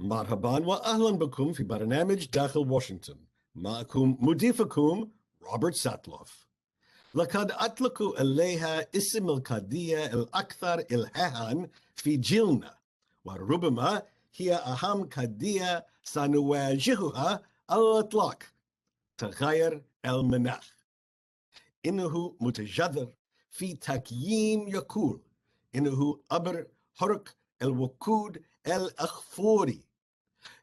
مرحبا وأهلا بكم في برنامج داخل واشنطن. معكم مضيفكم روبرت ساتلوف. لقد أطلقوا عليها اسم القضية الأكثر إلحاحا في جيلنا، وربما هي أهم قضية سنواجهها على الإطلاق: تغير المناخ. إنه متجذر في تقييم يقول إنه عبر حرق الوقود الأحفوري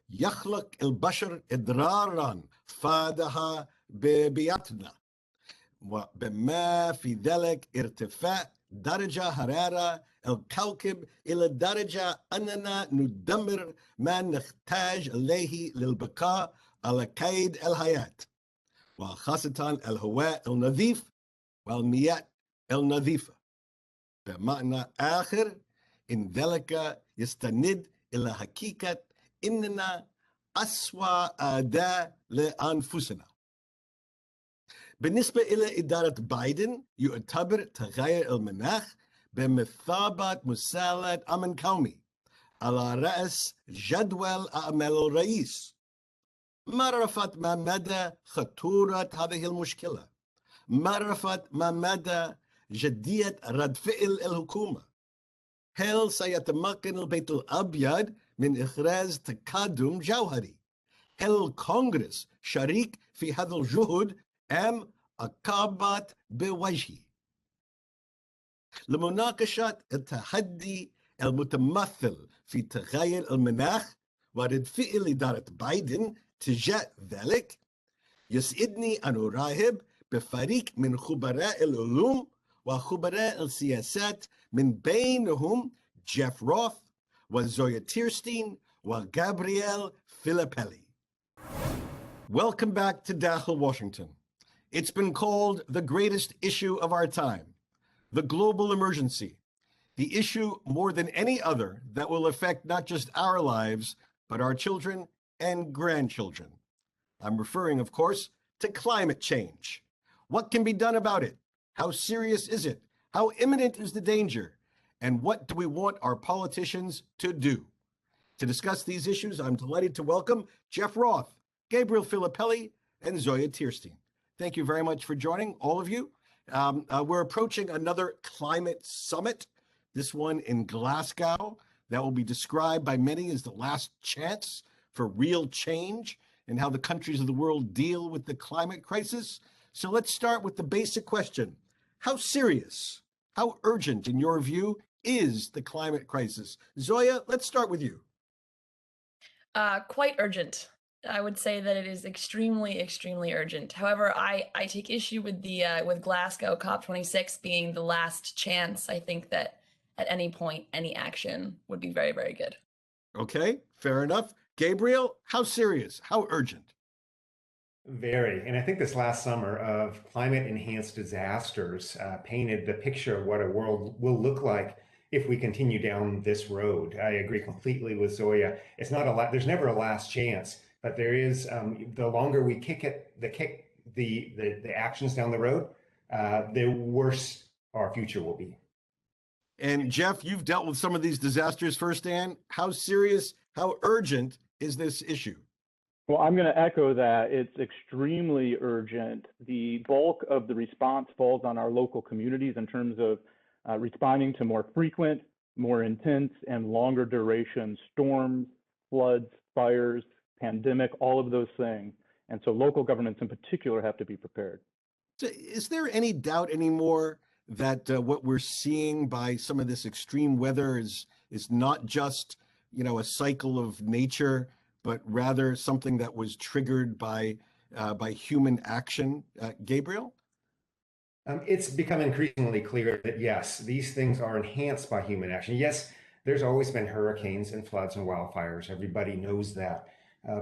يخلق البشر إضرارا فادها ببيئتنا، وبما في ذلك ارتفاع درجة حرارة الكوكب إلى درجة أننا ندمر ما نحتاج إليه للبقاء على قيد الحياة، وخاصة الهواء النظيف والمياه النظيفة. بمعنى آخر، إن ذلك يستند إلى حقيقة إننا أسوأ أعداء لأنفسنا. بالنسبة إلى إدارة بايدن، يعتبر تغير المناخ بمثابة مسألة أمن قومي على رأس جدول أعمال الرئيس. معرفة ما مدى خطورة هذه المشكلة، معرفة ما مدى جدية رد فعل الحكومة. هل سيتمكن البيت الأبيض من إخراج تقدم جوهري؟ هل الكونغرس شريك في هذا الجهد أم عقبات بوجهه؟ لمناقشة التحدي المتمثل في تغير المناخ ورد فعل إدارة بايدن تجاه ذلك، يسعدني أن أرحب بفريق من خبراء العلوم وخبراء السياسات، من بينهم جيف روث وزويا تيرستين وغابرييل فيليبيلي. Welcome back to Dakhel, Washington. It's been called the greatest issue of our time, the global emergency, the issue more than any other that will affect not just our lives, but our children and grandchildren. I'm referring, of course, to climate change. What can be done about it? How serious is it? How imminent is the danger? And what do we want our politicians to do? To discuss these issues, I'm delighted to welcome Jeff Roth, Gabriel Filippelli, and Zoya Tierstein. Thank you very much for joining, all of you. We're approaching another climate summit, this one in Glasgow, that will be described by many as the last chance for real change and how the countries of the world deal with the climate crisis. So let's start with the basic question. How serious, how urgent, in your view, is the climate crisis? Zoya, let's start with you. Quite urgent. I would say that it is extremely, extremely urgent. However, I take issue with the with Glasgow COP26 being the last chance. I think that at any point, any action would be very, very good. Okay, fair enough. Gabriel, how serious, how urgent? Very. And I think this last summer of climate-enhanced disasters painted the picture of what a world will look like if we continue down this road. I agree completely with Zoya. It's not a lot. There's never a last chance, but there is. The longer we kick the actions down the road, the worse our future will be. And Jeff, you've dealt with some of these disasters firsthand. How serious, how urgent is this issue? Well, I'm going to echo that. It's extremely urgent. The bulk of the response falls on our local communities in terms of responding to more frequent, more intense, and longer duration storms, floods, fires, pandemic, all of those things. And so local governments in particular have to be prepared. So is there any doubt anymore that what we're seeing by some of this extreme weather is not just, a cycle of nature, but rather something that was triggered by human action? Gabriel? It's become increasingly clear that, yes, these things are enhanced by human action. Yes, there's always been hurricanes and floods and wildfires. Everybody knows that.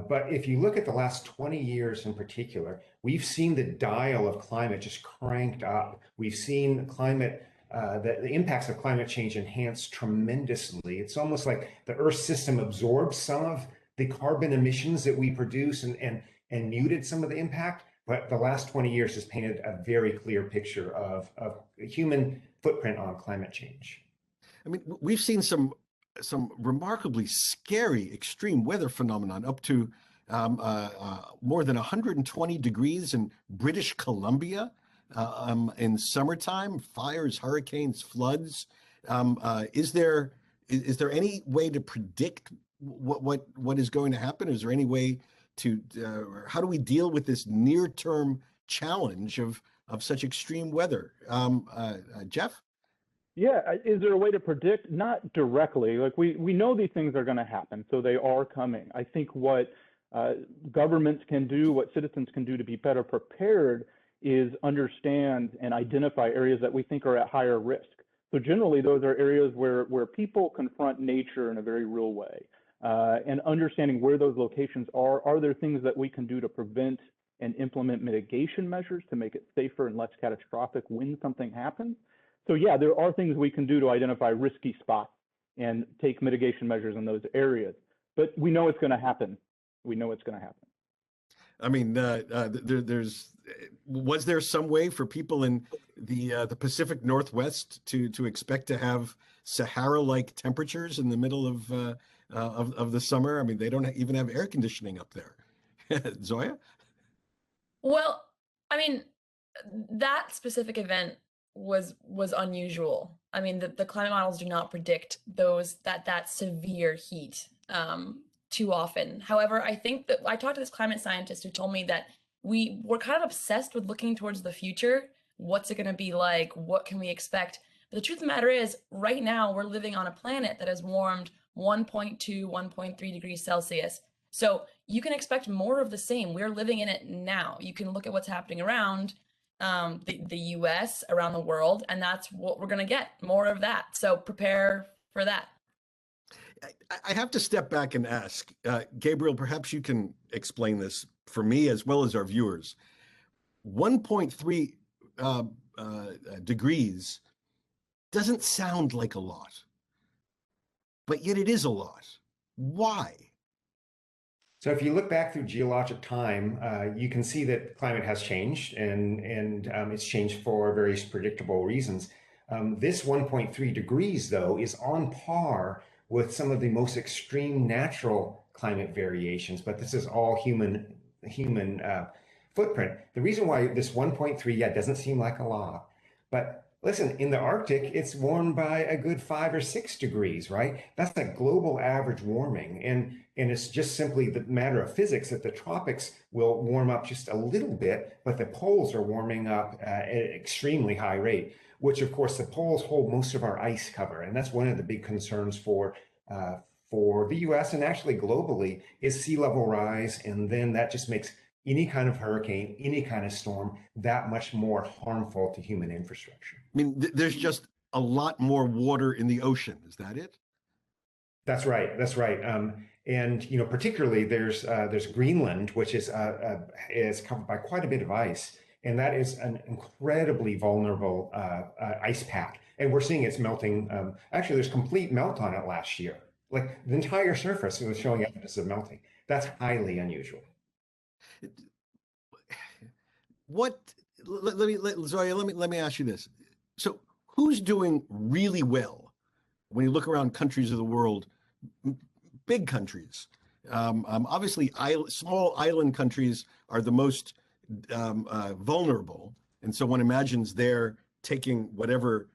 But if you look at the last 20 years in particular, we've seen the dial of climate just cranked up. We've seen the impacts of climate change enhanced tremendously. It's almost like the Earth system absorbed some of the carbon emissions that we produce and muted some of the impact. But the last 20 years has painted a very clear picture of a human footprint on climate change. I mean, we've seen some some remarkably scary extreme weather phenomenon, up to more than 120 degrees in British Columbia in summertime, fires, hurricanes, floods. Is there any way to predict what is going to happen? Is there any way to how do we deal with this near-term challenge of such extreme weather? Jeff? Yeah, is there a way to predict? Not directly. Like we know these things are going to happen, so they are coming. I think what governments can do, what citizens can do to be better prepared is understand and identify areas that we think are at higher risk. So generally, those are areas where people confront nature in a very real way. And understanding where those locations are there things that we can do to prevent and implement mitigation measures to make it safer and less catastrophic when something happens? So yeah, there are things we can do to identify risky spots and take mitigation measures in those areas. But we know it's going to happen. We know it's going to happen. I mean, was there some way for people in the Pacific Northwest to expect to have Sahara-like temperatures in the middle of the summer? I mean, they don't even have air conditioning up there. Zoya? Well, I mean, that specific event was unusual. I mean, the climate models do not predict that severe heat too often. However, I think that I talked to this climate scientist who told me that we're kind of obsessed with looking towards the future. What's it going to be like? What can we expect? But the truth of the matter is, right now we're living on a planet that has warmed 1.2, 1.3 degrees Celsius. So you can expect more of the same. We're living in it now. You can look at what's happening around the US, around the world, and that's what we're going to get, more of that. So prepare for that. I have to step back and ask, Gabriel, perhaps you can explain this for me as well as our viewers. 1.3 degrees doesn't sound like a lot, but yet it is a lot. Why? So if you look back through geologic time, you can see that climate has changed, and it's changed for various predictable reasons. This 1.3 degrees, though, is on par with some of the most extreme natural climate variations, but this is all human footprint. The reason why this 1.3, doesn't seem like a lot, but listen, in the Arctic, it's warmed by a good 5 or 6 degrees, right? That's a global average warming. And it's just simply the matter of physics that the tropics will warm up just a little bit, but the poles are warming up at an extremely high rate, which of course the poles hold most of our ice cover. And that's one of the big concerns for the US and actually globally is sea level rise. And then that just makes any kind of hurricane, any kind of storm, that much more harmful to human infrastructure. I mean, there's just a lot more water in the ocean. Is that it? That's right. That's right. And particularly there's Greenland, which is covered by quite a bit of ice, and that is an incredibly vulnerable ice pack. And we're seeing it's melting. Actually, there's complete melt on it last year. Like the entire surface was showing evidence of melting. That's highly unusual. Zoya, let me ask you this. So who's doing really well when you look around countries of the world, big countries? Obviously, small island countries are the most vulnerable. And so one imagines they're taking whatever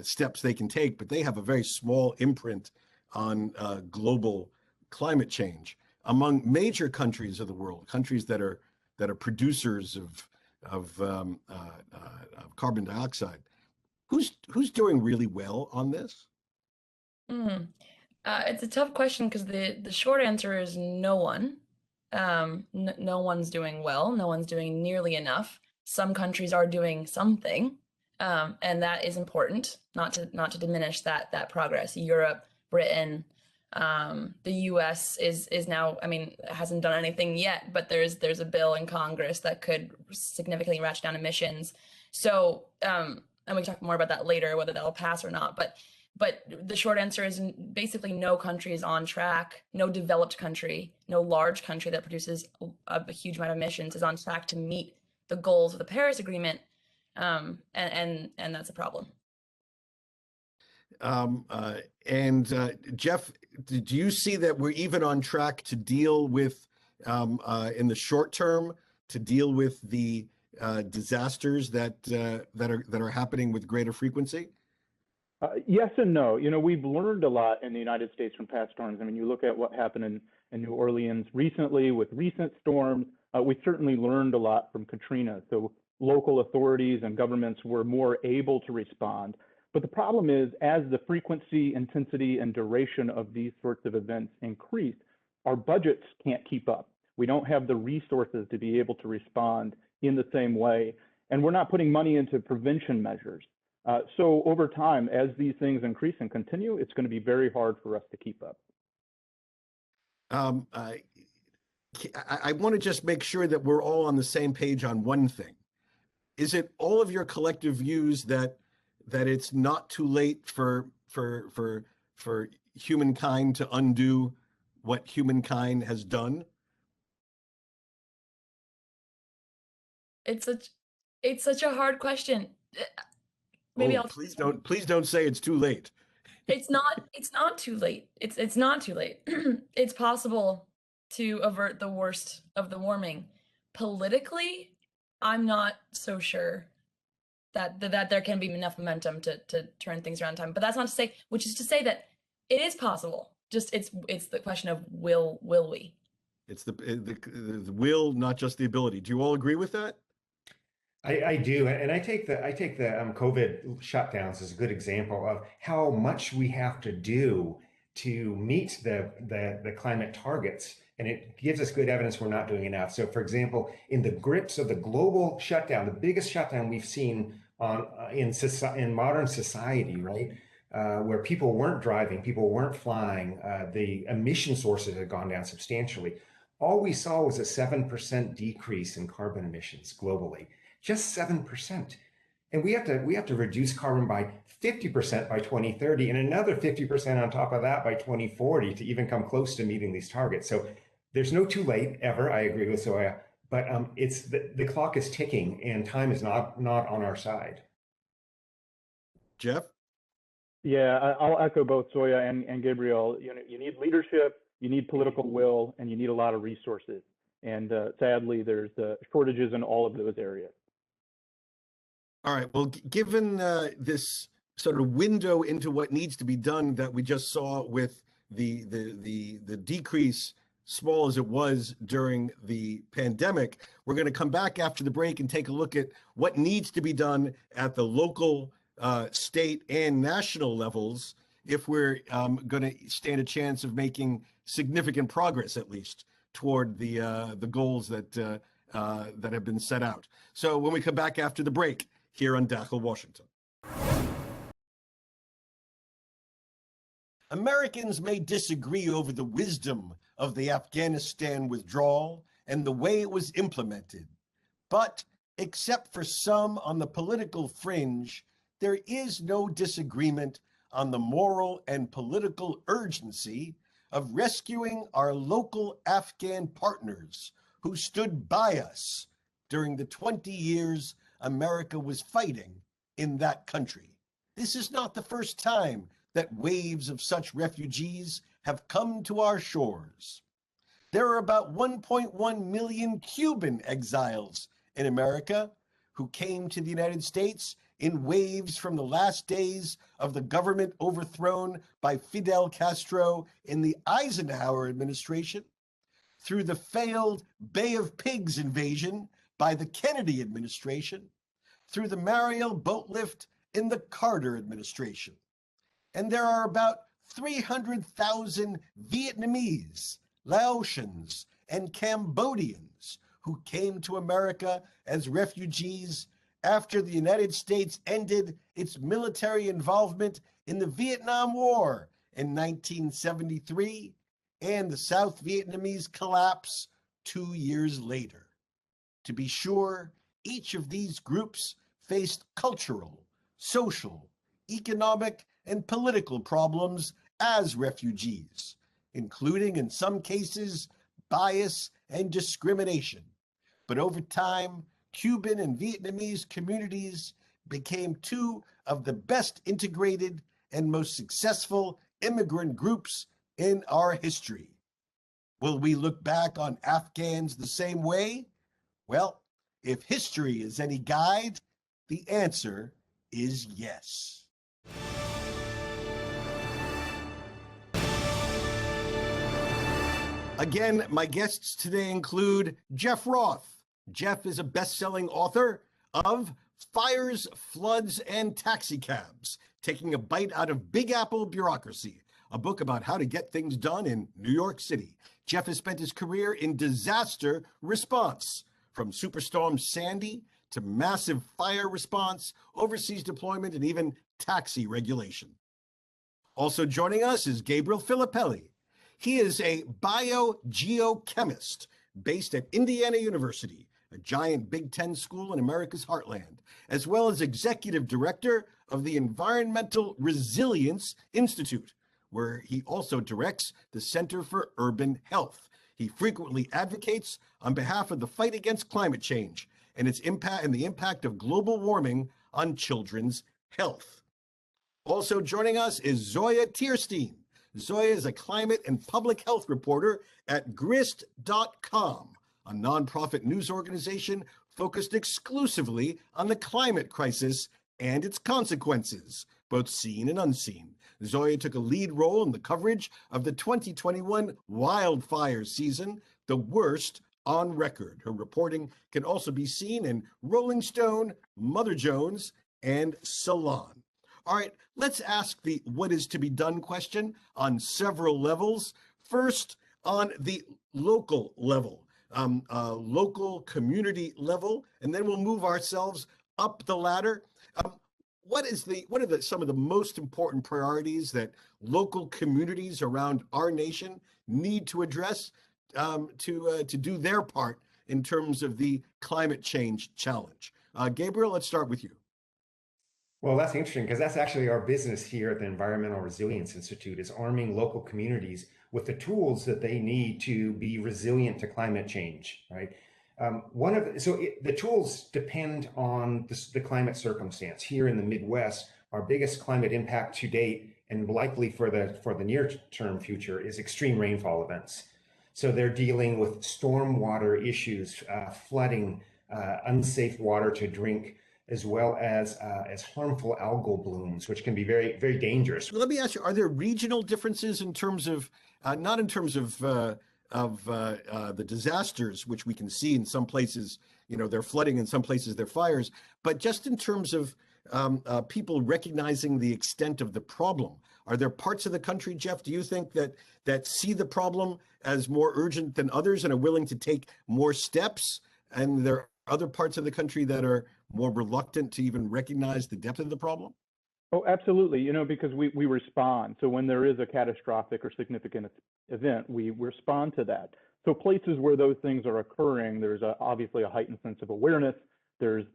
steps they can take, but they have a very small imprint on global climate change. Among major countries of the world, countries that are producers of carbon dioxide, who's doing really well on this? It's a tough question because the short answer is no one. No one's doing well. No one's doing nearly enough. Some countries are doing something, and that is important. Not to diminish that progress. Europe, Britain, the U.S. is now. I mean, hasn't done anything yet, but there's a bill in Congress that could significantly ratchet down emissions. So, and we can talk more about that later, whether that'll pass or not. But the short answer is basically no country is on track. No developed country, no large country that produces a huge amount of emissions is on track to meet the goals of the Paris Agreement, and that's a problem. Jeff, do you see that we're even on track to deal with, in the short term, to deal with the disasters that are happening with greater frequency? Yes and no. You know, we've learned a lot in the United States from past storms. I mean, you look at what happened in New Orleans recently with recent storms. We certainly learned a lot from Katrina. So local authorities and governments were more able to respond. But the problem is, as the frequency, intensity, and duration of these sorts of events increase, our budgets can't keep up. We don't have the resources to be able to respond in the same way. And we're not putting money into prevention measures. So over time, as these things increase and continue, it's going to be very hard for us to keep up. I want to just make sure that we're all on the same page on one thing. Is it all of your collective views that it's not too late for humankind to undo what humankind has done? It's such a hard question. Maybe please don't say it's too late. It's not too late. It's not too late. It's possible to avert the worst of the warming. Politically, I'm not so sure that there can be enough momentum to turn things around in time. But that's not to say, which is to say that it is possible. Just it's the question of will we? It's the will, not just the ability. Do you all agree with that? I do, and I take the COVID shutdowns as a good example of how much we have to do to meet the climate targets, and it gives us good evidence we're not doing enough. So, for example, in the grips of the global shutdown, the biggest shutdown we've seen in modern society, right, where people weren't driving, people weren't flying, the emission sources had gone down substantially. All we saw was a 7% decrease in carbon emissions globally. Just 7%. And we have to reduce carbon by 50% by 2030 and another 50% on top of that by 2040 to even come close to meeting these targets. So there's no too late ever. I agree with Zoya, but it's the clock is ticking and time is not on our side. Jeff? Yeah, I'll echo both Zoya and Gabriel. You know, you need leadership, you need political will, and you need a lot of resources. And sadly, there's shortages in all of those areas. All right. Well, given this sort of window into what needs to be done that we just saw with the decrease, small as it was during the pandemic, we're going to come back after the break and take a look at what needs to be done at the local, state, and national levels if we're going to stand a chance of making significant progress, at least, toward the goals that have been set out. So when we come back after the break, here on Dakhel, Washington. Americans may disagree over the wisdom of the Afghanistan withdrawal and the way it was implemented, but except for some on the political fringe, there is no disagreement on the moral and political urgency of rescuing our local Afghan partners who stood by us during the 20 years America was fighting in that country. This is not the first time that waves of such refugees have come to our shores. There are about 1.1 million Cuban exiles in America who came to the United States in waves from the last days of the government overthrown by Fidel Castro in the Eisenhower administration, through the failed Bay of Pigs invasion by the Kennedy administration, through the Mariel boat lift in the Carter administration. And there are about 300,000 Vietnamese, Laotians, and Cambodians who came to America as refugees after the United States ended its military involvement in the Vietnam War in 1973 and the South Vietnamese collapse 2 years later. To be sure, each of these groups faced cultural, social, economic, and political problems as refugees, including, in some cases, bias and discrimination. But over time, Cuban and Vietnamese communities became two of the best integrated and most successful immigrant groups in our history. Will we look back on Afghans the same way? Well, if history is any guide, the answer is yes. Again, my guests today include Jeff Roth. Jeff is a best-selling author of Fires, Floods, and Taxicabs, Taking a Bite Out of Big Apple Bureaucracy, a book about how to get things done in New York City. Jeff has spent his career in disaster response, from Superstorm Sandy to massive fire response, overseas deployment, and even taxi regulation. Also joining us is Gabriel Filippelli. He is a biogeochemist based at Indiana University, a giant Big Ten school in America's heartland, as well as executive director of the Environmental Resilience Institute, where he also directs the Center for Urban Health. He frequently advocates on behalf of the fight against climate change and its impact and the impact of global warming on children's health. Also joining us is Zoya Tierstein. Zoya is a climate and public health reporter at grist.com, a nonprofit news organization focused exclusively on the climate crisis and its consequences, both seen and unseen. Zoya took a lead role in the coverage of the 2021 wildfire season, the worst on record. Her reporting can also be seen in Rolling Stone, Mother Jones, and Salon. All right, let's ask the what is to be done question on several levels. First, on the local level, local community level, and then we'll move ourselves up the ladder. What are some of the most important priorities that local communities around our nation need to address to do their part in terms of the climate change challenge? Gabriel, let's start with you. Well, that's interesting because that's actually our business here at the Environmental Resilience Institute, is arming local communities with the tools that they need to be resilient to climate change, right? The tools depend on the climate circumstance. Here in the Midwest, our biggest climate impact to date, and likely for the near-term future, is extreme rainfall events. So they're dealing with stormwater issues, flooding, unsafe water to drink, as well as harmful algal blooms, which can be very, very dangerous. Let me ask you: are there regional differences in terms of not in terms of the disasters, which we can see in some places, they're flooding, in some places they're fires, but just in terms of people recognizing the extent of the problem? Are there parts of the country, Jeff, do you think that see the problem as more urgent than others and are willing to take more steps? And there are other parts of the country that are more reluctant to even recognize the depth of the problem? Oh, absolutely. Because we respond. So when there is a catastrophic or significant event, we respond to that. So places where those things are occurring, there's obviously a heightened sense of awareness. There's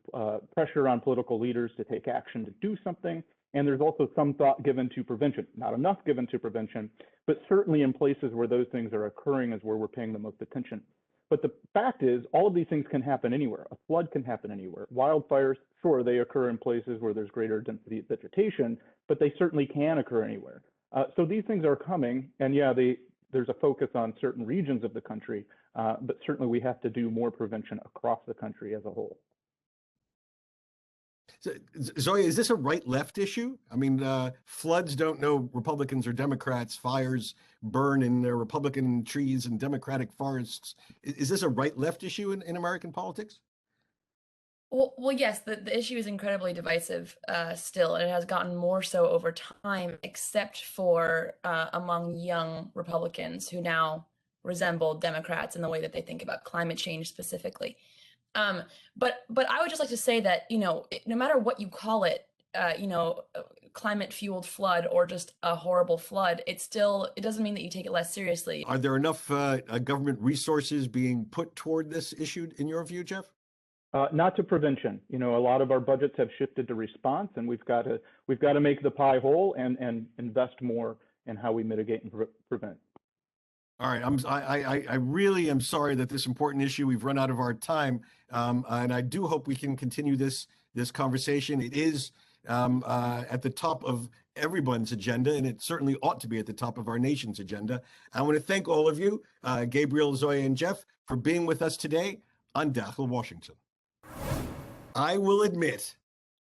pressure on political leaders to take action to do something. And there's also some thought given to prevention, not enough given to prevention, but certainly in places where those things are occurring is where we're paying the most attention. But the fact is, all of these things can happen anywhere. A flood can happen anywhere. Wildfires, sure, they occur in places where there's greater density of vegetation, but they certainly can occur anywhere. So these things are coming, and yeah, there's a focus on certain regions of the country, but certainly we have to do more prevention across the country as a whole. So, Zoya, is this a right-left issue? I mean, floods don't know Republicans or Democrats. Fires burn in their Republican trees and Democratic forests. Is this a right-left issue in American politics? Well, yes, the issue is incredibly divisive still, and it has gotten more so over time, except for among young Republicans who now resemble Democrats in the way that they think about climate change specifically. But I would just like to say that, no matter what you call it, climate fueled flood or just a horrible flood, it doesn't mean that you take it less seriously. Are there enough government resources being put toward this issue in your view, Jeff? Not to prevention. A lot of our budgets have shifted to response, and we've got to make the pie whole and invest more in how we mitigate and prevent. All right, I really am sorry that this important issue, we've run out of our time, and I do hope we can continue this conversation. It is at the top of everyone's agenda, and it certainly ought to be at the top of our nation's agenda. I want to thank all of you, Gabriel, Zoya, and Jeff, for being with us today on Dakhel, Washington. I will admit,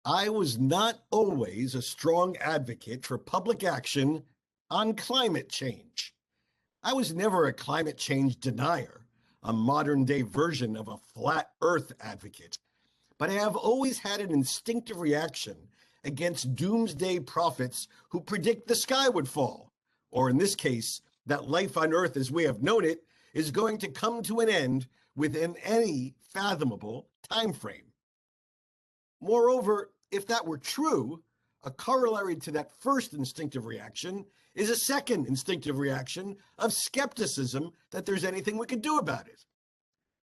I was not always a strong advocate for public action on climate change. I was never a climate change denier, a modern-day version of a flat Earth advocate. But I have always had an instinctive reaction against doomsday prophets who predict the sky would fall, or in this case, that life on Earth as we have known it is going to come to an end within any fathomable time frame. Moreover, if that were true, a corollary to that first instinctive reaction is a second instinctive reaction of skepticism that there's anything we can do about it.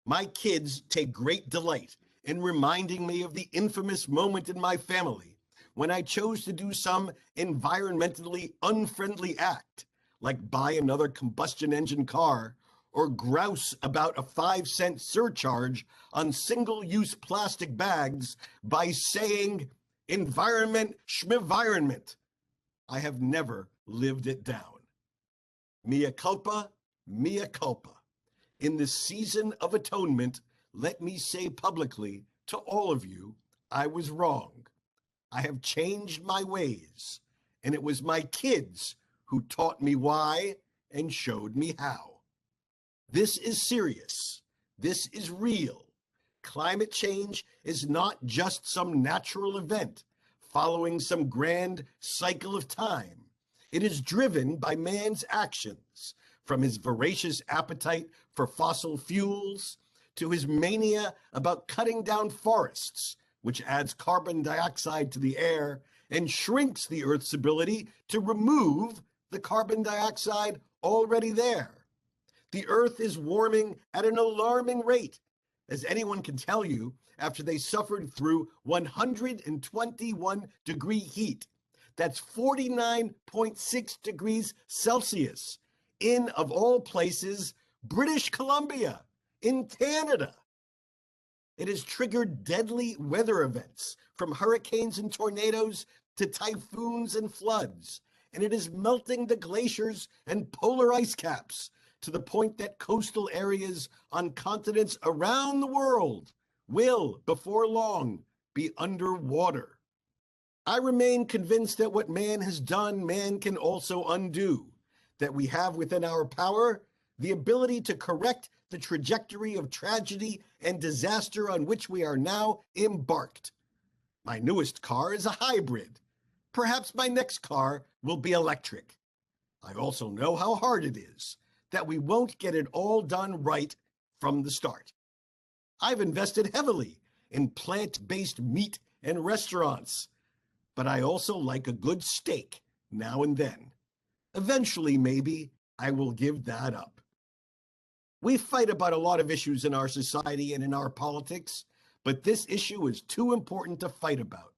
My kids take great delight in reminding me of the infamous moment in my family when I chose to do some environmentally unfriendly act, like buy another combustion engine car or grouse about a 5-cent surcharge on single-use plastic bags by saying, environment schmivironment. I have never lived it down. Mea culpa, mea culpa. In this season of atonement, let me say publicly to all of you, I was wrong. I have changed my ways, and it was my kids who taught me why and showed me how. This is serious. This is real. Climate change is not just some natural event following some grand cycle of time. It is driven by man's actions, from his voracious appetite for fossil fuels to his mania about cutting down forests, which adds carbon dioxide to the air and shrinks the Earth's ability to remove the carbon dioxide already there. The Earth is warming at an alarming rate, as anyone can tell you after they suffered through 121-degree heat. That's 49.6 degrees Celsius in, of all places, British Columbia, in Canada. It has triggered deadly weather events, from hurricanes and tornadoes to typhoons and floods, and it is melting the glaciers and polar ice caps to the point that coastal areas on continents around the world will, before long, be underwater. I remain convinced that what man has done, man can also undo, that we have within our power the ability to correct the trajectory of tragedy and disaster on which we are now embarked. My newest car is a hybrid. Perhaps my next car will be electric. I also know how hard it is, that we won't get it all done right from the start. I've invested heavily in plant-based meat and restaurants, but I also like a good steak now and then. Eventually, maybe, I will give that up. We fight about a lot of issues in our society and in our politics, but this issue is too important to fight about.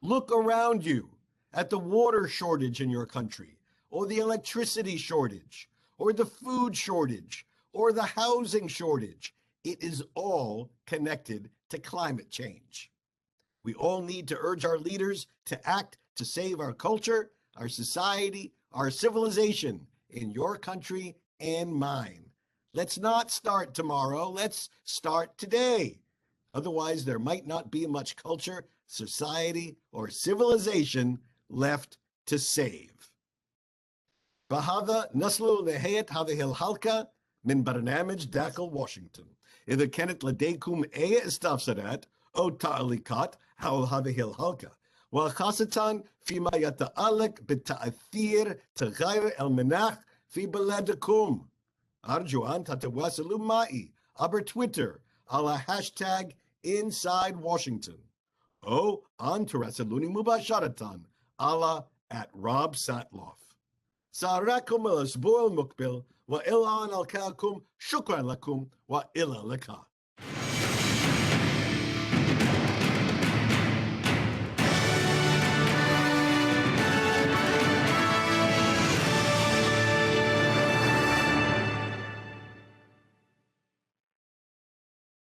Look around you at the water shortage in your country, or the electricity shortage, or the food shortage, or the housing shortage. It is all connected to climate change. We all need to urge our leaders to act to save our culture, our society, our civilization in your country and mine. Let's not start tomorrow. Let's start today. Otherwise, there might not be much culture, society, or civilization left to save. Bahada Naslu Lehayat Hadahil Halka min Barnamij Dakhel, Washington. إذا كانت لديكم أي استفسارات أو تعليقات حول هذه الحلقة وخاصة فيما يتعلق بتأثير تغير المناخ في بلادكم، أرجو أن تتواصلوا معي عبر تويتر على هاشتاج Inside Washington أو أن تراسلوني مباشرة على @RobSatloff. سأراكم الأسبوع المقبل وإلى أن ألقاكم. شكرا لكم وإلى اللقاء.